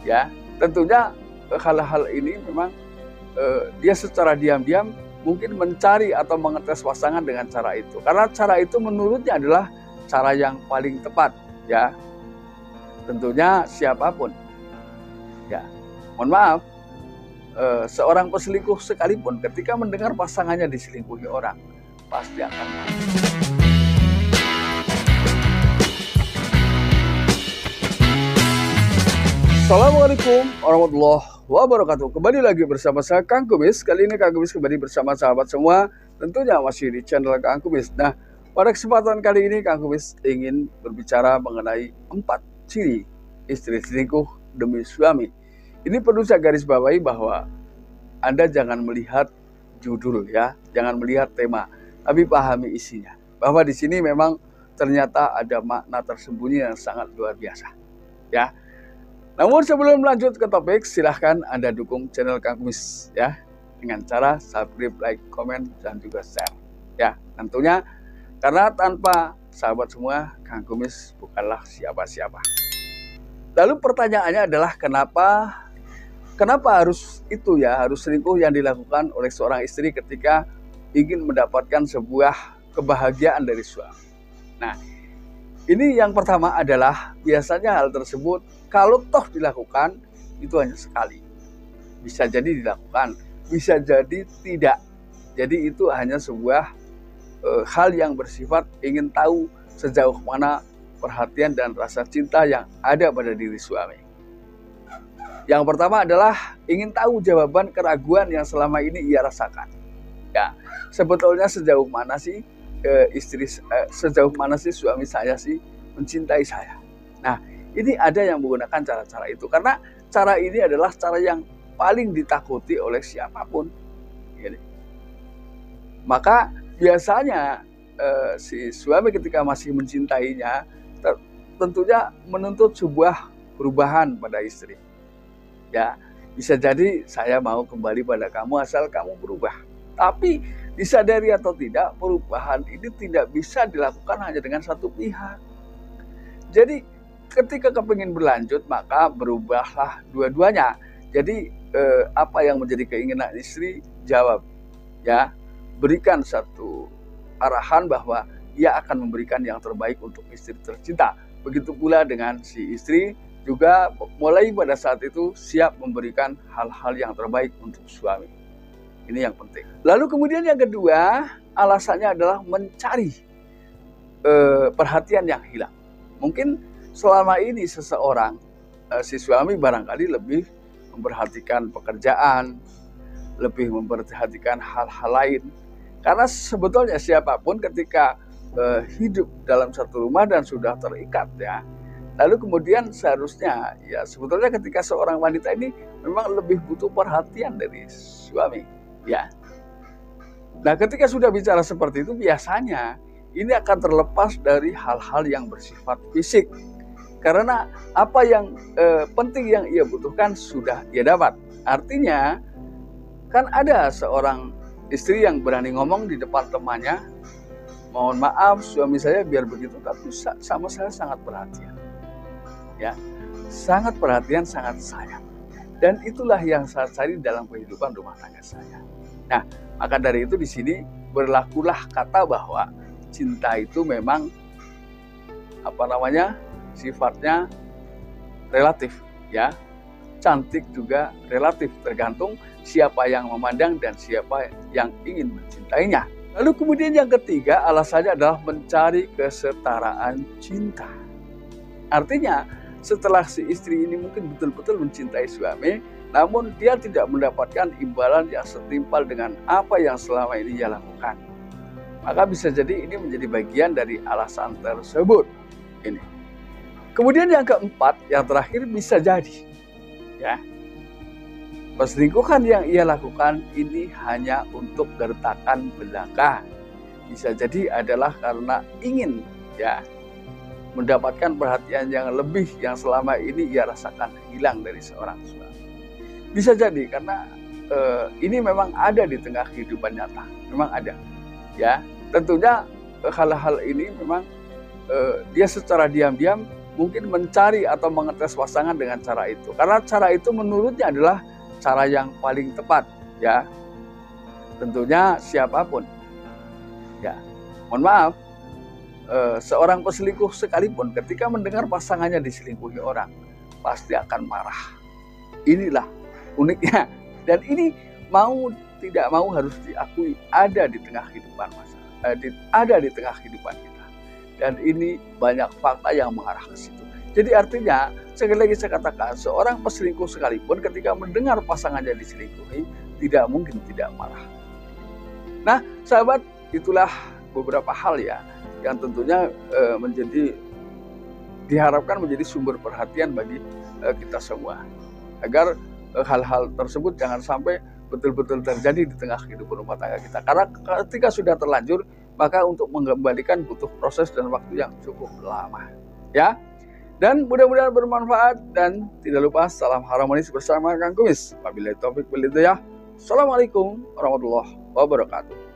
ya. Tentunya hal-hal ini memang dia secara diam-diam mungkin mencari atau mengetes pasangan dengan cara itu. Karena cara itu menurutnya adalah cara yang paling tepat, ya. Tentunya siapapun, ya. Mohon maaf, seorang peselingkuh sekalipun ketika mendengar pasangannya diselingkuhi orang, pasti akan marah. Assalamualaikum warahmatullahi wabarakatuh. Kembali lagi bersama saya Kang Kumis. Kali ini Kang Kumis kembali bersama sahabat semua, tentunya masih di channel Kang Kumis. Nah, pada kesempatan kali ini Kang Kumis ingin berbicara mengenai 4 ciri istri selingkuh demi suami. Ini perlu saya garis bawahi bahwa Anda jangan melihat judul, ya, jangan melihat tema, tapi pahami isinya. Bahwa di sini memang ternyata ada makna tersembunyi yang sangat luar biasa, ya. Namun sebelum lanjut ke topik, silahkan Anda dukung channel Kang Kumis, ya, dengan cara subscribe, like, komen, dan juga share, ya. Tentunya karena tanpa sahabat semua, Kang Kumis bukanlah siapa-siapa. Lalu pertanyaannya adalah kenapa harus itu, ya, harus selingkuh yang dilakukan oleh seorang istri ketika ingin mendapatkan sebuah kebahagiaan dari suami. Nah, ini yang pertama adalah biasanya hal tersebut kalau toh dilakukan itu hanya sekali. Bisa jadi dilakukan, bisa jadi tidak. Jadi itu hanya sebuah hal yang bersifat ingin tahu sejauh mana perhatian dan rasa cinta yang ada pada diri suami. Yang pertama adalah ingin tahu jawaban keraguan yang selama ini ia rasakan. Ya, sebetulnya sejauh mana sih sejauh mana sih suami saya sih mencintai saya. Nah, ini ada yang menggunakan cara-cara itu karena cara ini adalah cara yang paling ditakuti oleh siapapun. Gini. Maka biasanya si suami ketika masih mencintainya tentunya menuntut sebuah perubahan pada istri. Ya, bisa jadi saya mau kembali pada kamu asal kamu berubah. Tapi disadari atau tidak, perubahan ini tidak bisa dilakukan hanya dengan satu pihak. Jadi ketika kepingin berlanjut, maka berubahlah dua-duanya. Jadi apa yang menjadi keinginan istri, jawab, ya, berikan satu arahan bahwa ia akan memberikan yang terbaik untuk istri tercinta. Begitu pula dengan si istri juga mulai pada saat itu siap memberikan hal-hal yang terbaik untuk suami. Ini yang penting. Lalu kemudian yang kedua, alasannya adalah mencari perhatian yang hilang. Mungkin selama ini seseorang, si suami barangkali lebih memperhatikan pekerjaan, lebih memperhatikan hal-hal lain. Karena sebetulnya siapapun ketika hidup dalam satu rumah dan sudah terikat, ya, lalu kemudian seharusnya, ya, sebetulnya ketika seorang wanita ini memang lebih butuh perhatian dari suami. Ya. Nah, ketika sudah bicara seperti itu, biasanya ini akan terlepas dari hal-hal yang bersifat fisik. Karena apa yang penting yang ia butuhkan sudah ia dapat. Artinya, kan ada seorang istri yang berani ngomong di depan temannya, mohon maaf suami saya biar begitu, tapi sama saya sangat perhatian. Ya, sangat perhatian, sangat sayang. Dan itulah yang saya cari dalam kehidupan rumah tangga saya. Nah, maka dari itu di sini berlakulah kata bahwa cinta itu memang sifatnya relatif, ya. Cantik juga relatif, tergantung siapa yang memandang dan siapa yang ingin mencintainya. Lalu kemudian yang ketiga, alasannya adalah mencari kesetaraan cinta. Artinya setelah si istri ini mungkin betul-betul mencintai suami, namun dia tidak mendapatkan imbalan yang setimpal dengan apa yang selama ini ia lakukan. Maka bisa jadi ini menjadi bagian dari alasan tersebut. Ini. Kemudian yang keempat, yang terakhir bisa jadi, ya, perselingkuhan yang ia lakukan ini hanya untuk gertakan belaka. Bisa jadi adalah karena ingin, ya, mendapatkan perhatian yang lebih yang selama ini ia rasakan hilang dari seorang suami. Bisa jadi karena ini memang ada di tengah kehidupan nyata, memang ada, ya. Tentunya hal-hal ini memang dia secara diam-diam mungkin mencari atau mengetes pasangan dengan cara itu. Karena cara itu menurutnya adalah cara yang paling tepat, ya. Tentunya siapapun. Ya. Mohon maaf, seorang peselingkuh sekalipun ketika mendengar pasangannya diselingkuhi orang, pasti akan marah. Inilah uniknya. Dan ini mau tidak mau harus diakui ada di tengah kehidupan ada di tengah kehidupan kita. Dan ini banyak fakta yang mengarah ke situ. Jadi artinya, sekali lagi saya katakan, seorang peselingkuh sekalipun ketika mendengar pasangannya diselingkuhi, tidak mungkin tidak marah. Nah, sahabat, itulah beberapa hal ya yang tentunya diharapkan menjadi sumber perhatian bagi kita semua, agar hal-hal tersebut jangan sampai betul-betul terjadi di tengah kehidupan rumah tangga kita. Karena ketika sudah terlanjur, maka untuk mengembalikan butuh proses dan waktu yang cukup lama, ya. Dan mudah-mudahan bermanfaat, dan tidak lupa salam harmonis bersama Kang Kumis. Wabillahi taufik wal hidayah. Assalamualaikum warahmatullahi wabarakatuh.